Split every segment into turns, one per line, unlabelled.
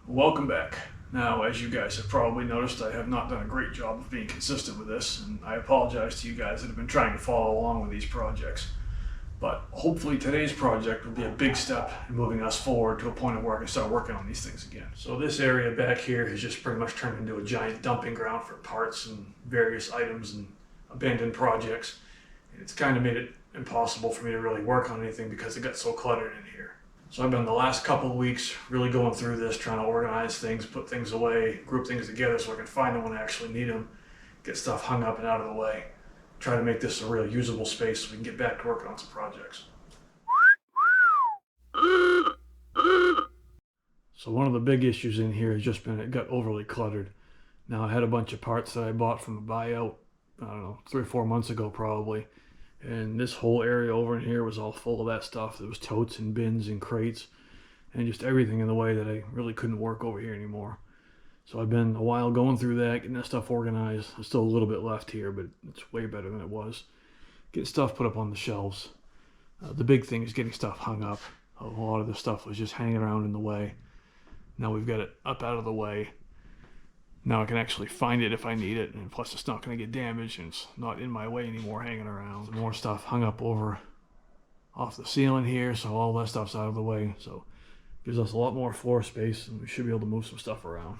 Welcome back. Now, as you guys have probably noticed, I have not done a great job of being consistent with this, and I apologize to you guys that have been trying to follow along with these projects. But hopefully today's project will be a big step in moving us forward to a point of where I can start working on these things again. So this area back here has just pretty much turned into a giant dumping ground for parts and various items and abandoned projects. And it's kind of made it impossible for me to really work on anything because it got so cluttered in here. So I've been the last couple of weeks really going through this, trying to organize things, put things away, group things together so I can find them when I actually need them, get stuff hung up and out of the way, try to make this a real usable space so we can get back to working on some projects. So one of the big issues in here has just been it got overly cluttered. Now I had a bunch of parts that I bought from a buyout, I don't know, 3 or 4 months ago probably. And this whole area over in here was all full of that stuff. There was totes and bins and crates and just everything in the way that I really couldn't work over here anymore. So I've been a while going through that, getting that stuff organized. There's still a little bit left here, but it's way better than it was. Getting stuff put up on the shelves. The big thing is getting stuff hung up. A lot of the stuff was just hanging around in the way. Now we've got it up out of the way. Now I can actually find it if I need it, and plus it's not going to get damaged and it's not in my way anymore hanging around. More stuff hung up over off the ceiling here, so all that stuff's out of the way. So it gives us a lot more floor space and we should be able to move some stuff around.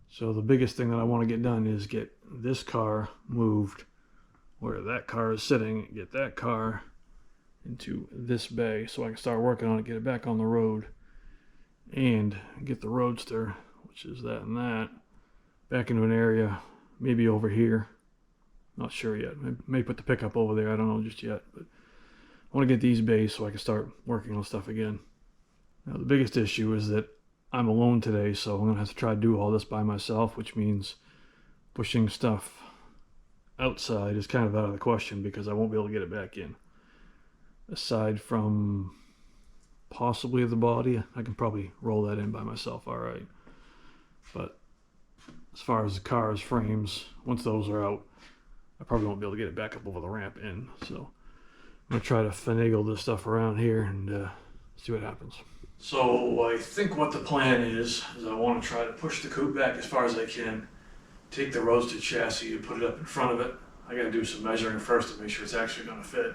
So the biggest thing that I want to get done is get this car moved where that car is sitting, get that car into this bay so I can start working on it, get it back on the road, and get the Roadster, which is that and that, back into an area, maybe over here. Not sure yet. May put the pickup over there. I don't know just yet. But I want to get these bays so I can start working on stuff again. Now the biggest issue is that I'm alone today, so I'm going to have to try to do all this by myself, which means pushing stuff outside is kind of out of the question because I won't be able to get it back in. Aside from possibly the body, I can probably roll that in by myself all right. But as far as the car's frames, once those are out, I probably won't be able to get it back up over the ramp in. So I'm going to try to finagle this stuff around here and see what happens. So I think what the plan is I want to try to push the coupe back as far as I can, take the Roadster chassis and put it up in front of it. I got to do some measuring first to make sure it's actually going to fit.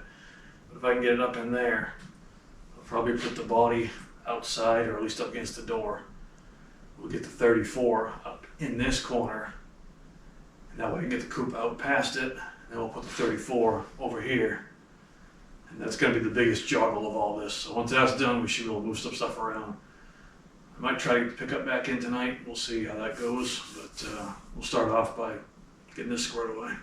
But if I can get it up in there, I'll probably put the body outside or at least up against the door. We'll get the 34 up in this corner, and that way I can get the coupe out past it, and then we'll put the 34 over here. And that's going to be the biggest joggle of all this. So once that's done, we should be able to move some stuff around. I might try to get the pickup back in tonight. We'll see how that goes, but we'll start off by getting this squared away.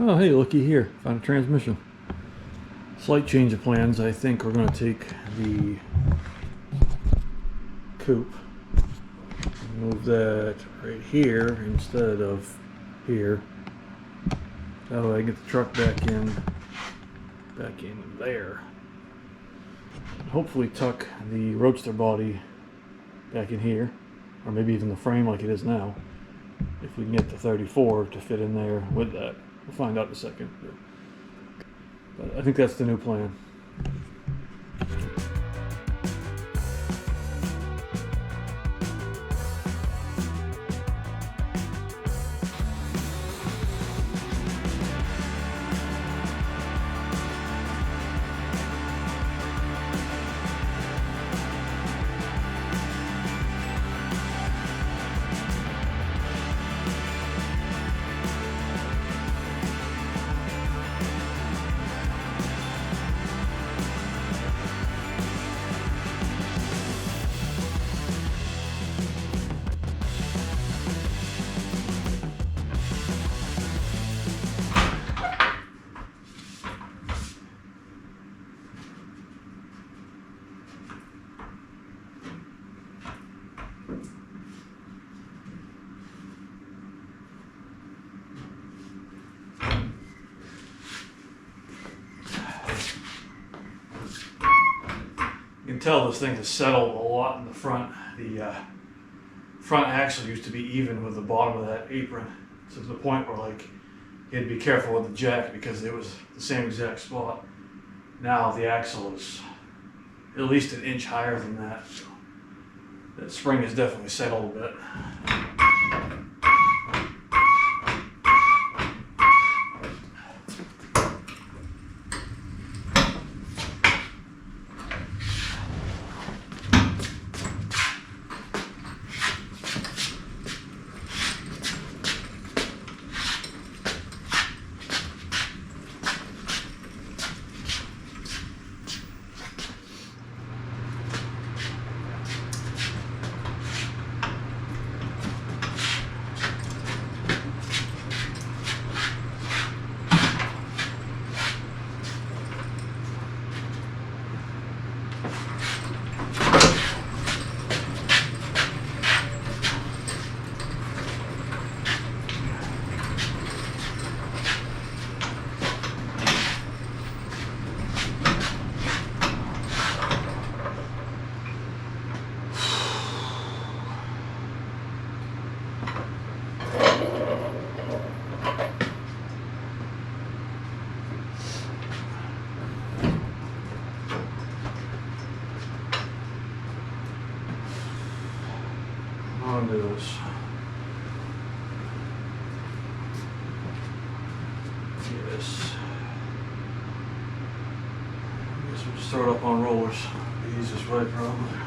Oh, hey, looky here. Found a transmission. Slight change of plans. I think we're going to take the coupe, move that right here instead of here. That way I get the truck back in there. And hopefully tuck the Roadster body back in here, or maybe even the frame like it is now, if we can get the 34 to fit in there with that. We'll find out in a second. But I think that's the new plan. You can tell this thing has settled a lot in the front. The front axle used to be even with the bottom of that apron, to the point where like you had to be careful with the jack because it was the same exact spot. Now the axle is at least an inch higher than that. So that spring has definitely settled a bit. Onto this. Yes. I guess we'll just throw it up on rollers. The easiest way, probably.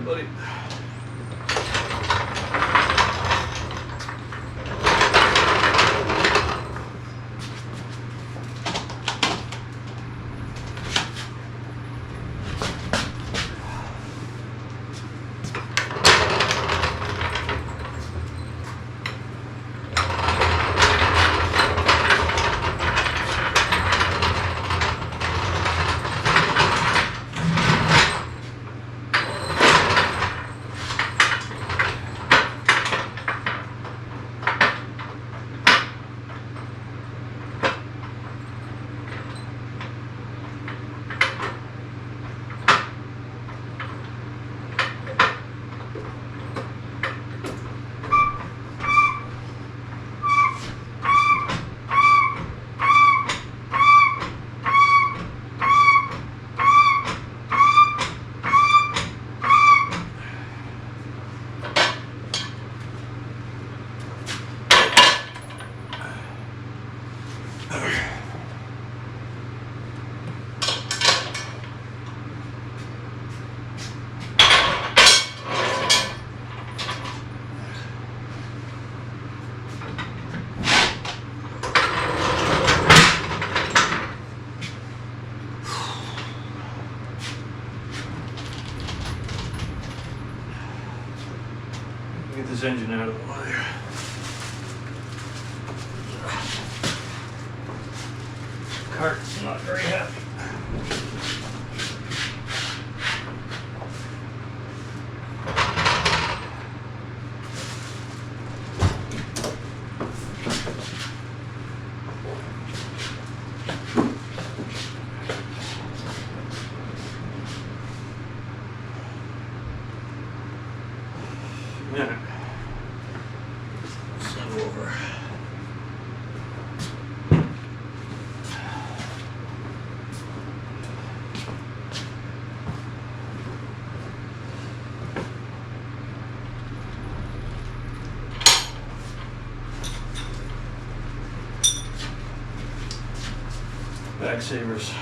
Buddy. Get this engine out of the way. Cart's not very happy. Yeah. Slide over. Bag savers.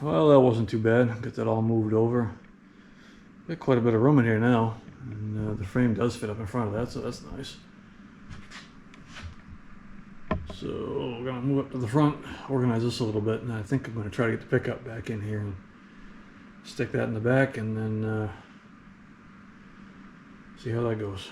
Well, that wasn't too bad. Got that all moved over. Got quite a bit of room in here now, and the frame does fit up in front of that, so that's nice. So we're gonna move up to the front, organize this a little bit, and I think I'm gonna try to get the pickup back in here and stick that in the back, and then see how that goes.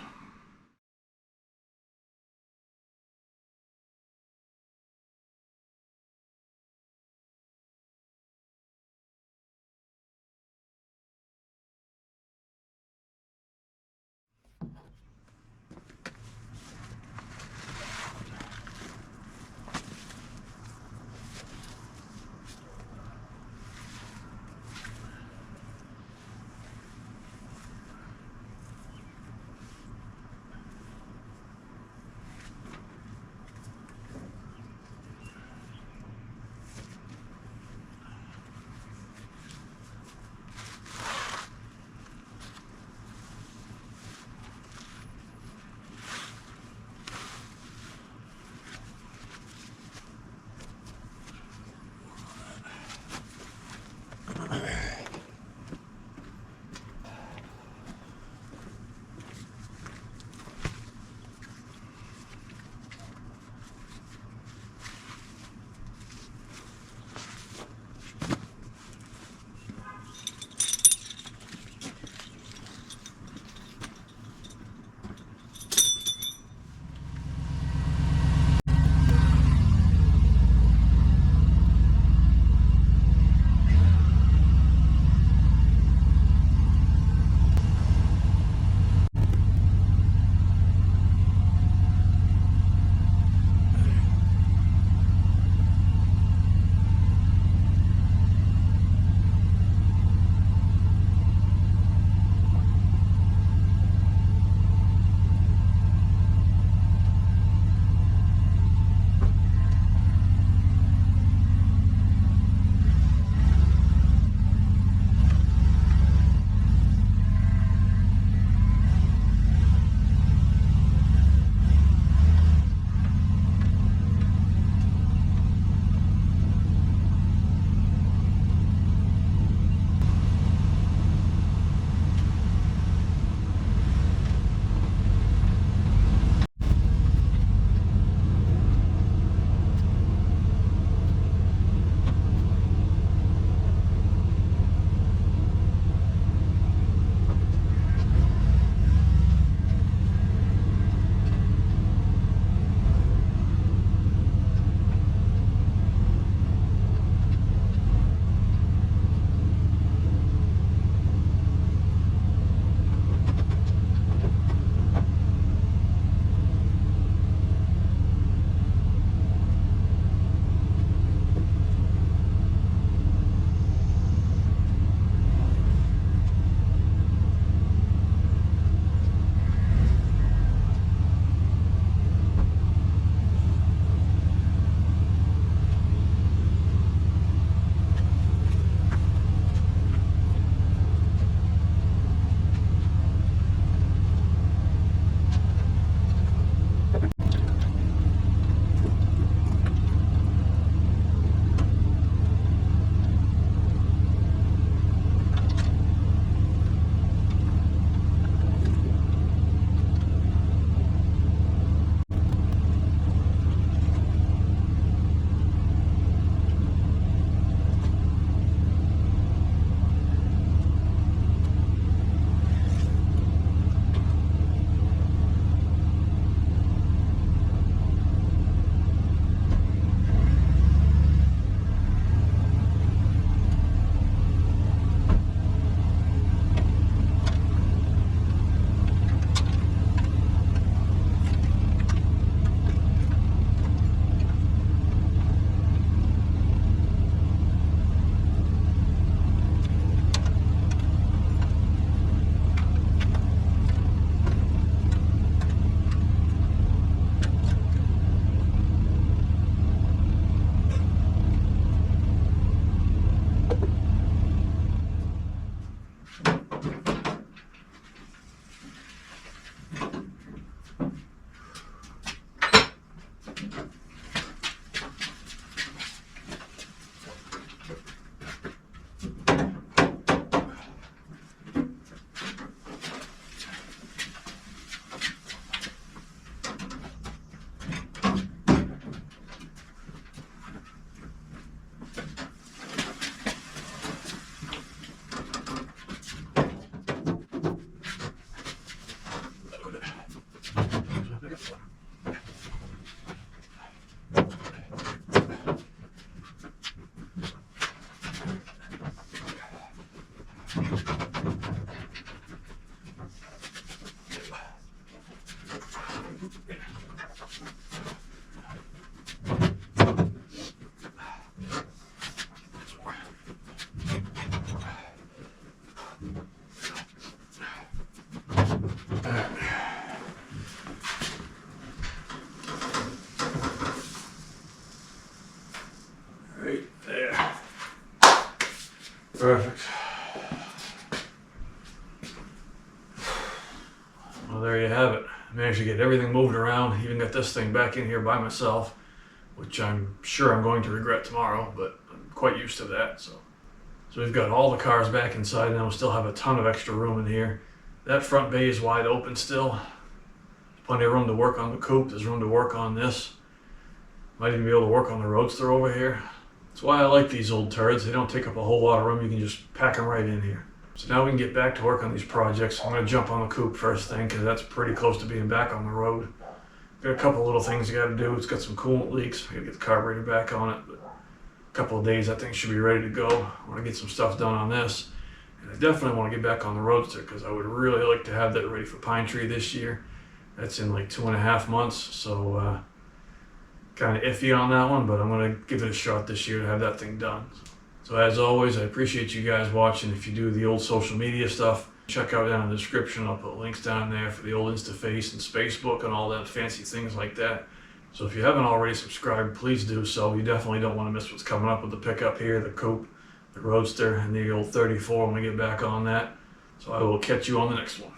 Right there. Perfect. Well, there you have it. I managed to get everything moved around, even got this thing back in here by myself, which I'm sure I'm going to regret tomorrow, but I'm quite used to that. So we've got all the cars back inside now. We still have a ton of extra room in here. That front bay is wide open still. Plenty of room to work on the coupe. There's room to work on this. Might even be able to work on the Roadster over here. That's why I like these old turds. They don't take up a whole lot of room. You can just pack them right in here. So now we can get back to work on these projects. I'm going to jump on the coupe first thing because that's pretty close to being back on the road. Got a couple little things I got to do. It's got some coolant leaks. I got to get the carburetor back on it. But a couple of days that thing should be ready to go. I want to get some stuff done on this. And I definitely want to get back on the Roadster because I would really like to have that ready for Pine Tree this year. That's in like 2.5 months. So kind of iffy on that one, but I'm going to give it a shot this year to have that thing done. So as always, I appreciate you guys watching. If you do the old social media stuff, check out down in the description. I'll put links down there for the old Instaface and Spacebook and all that fancy things like that. So if you haven't already subscribed, please do so. You definitely don't want to miss what's coming up with the pickup here, the Coupe, the Roadster, and the old 34 when we get back on that. So I will catch you on the next one.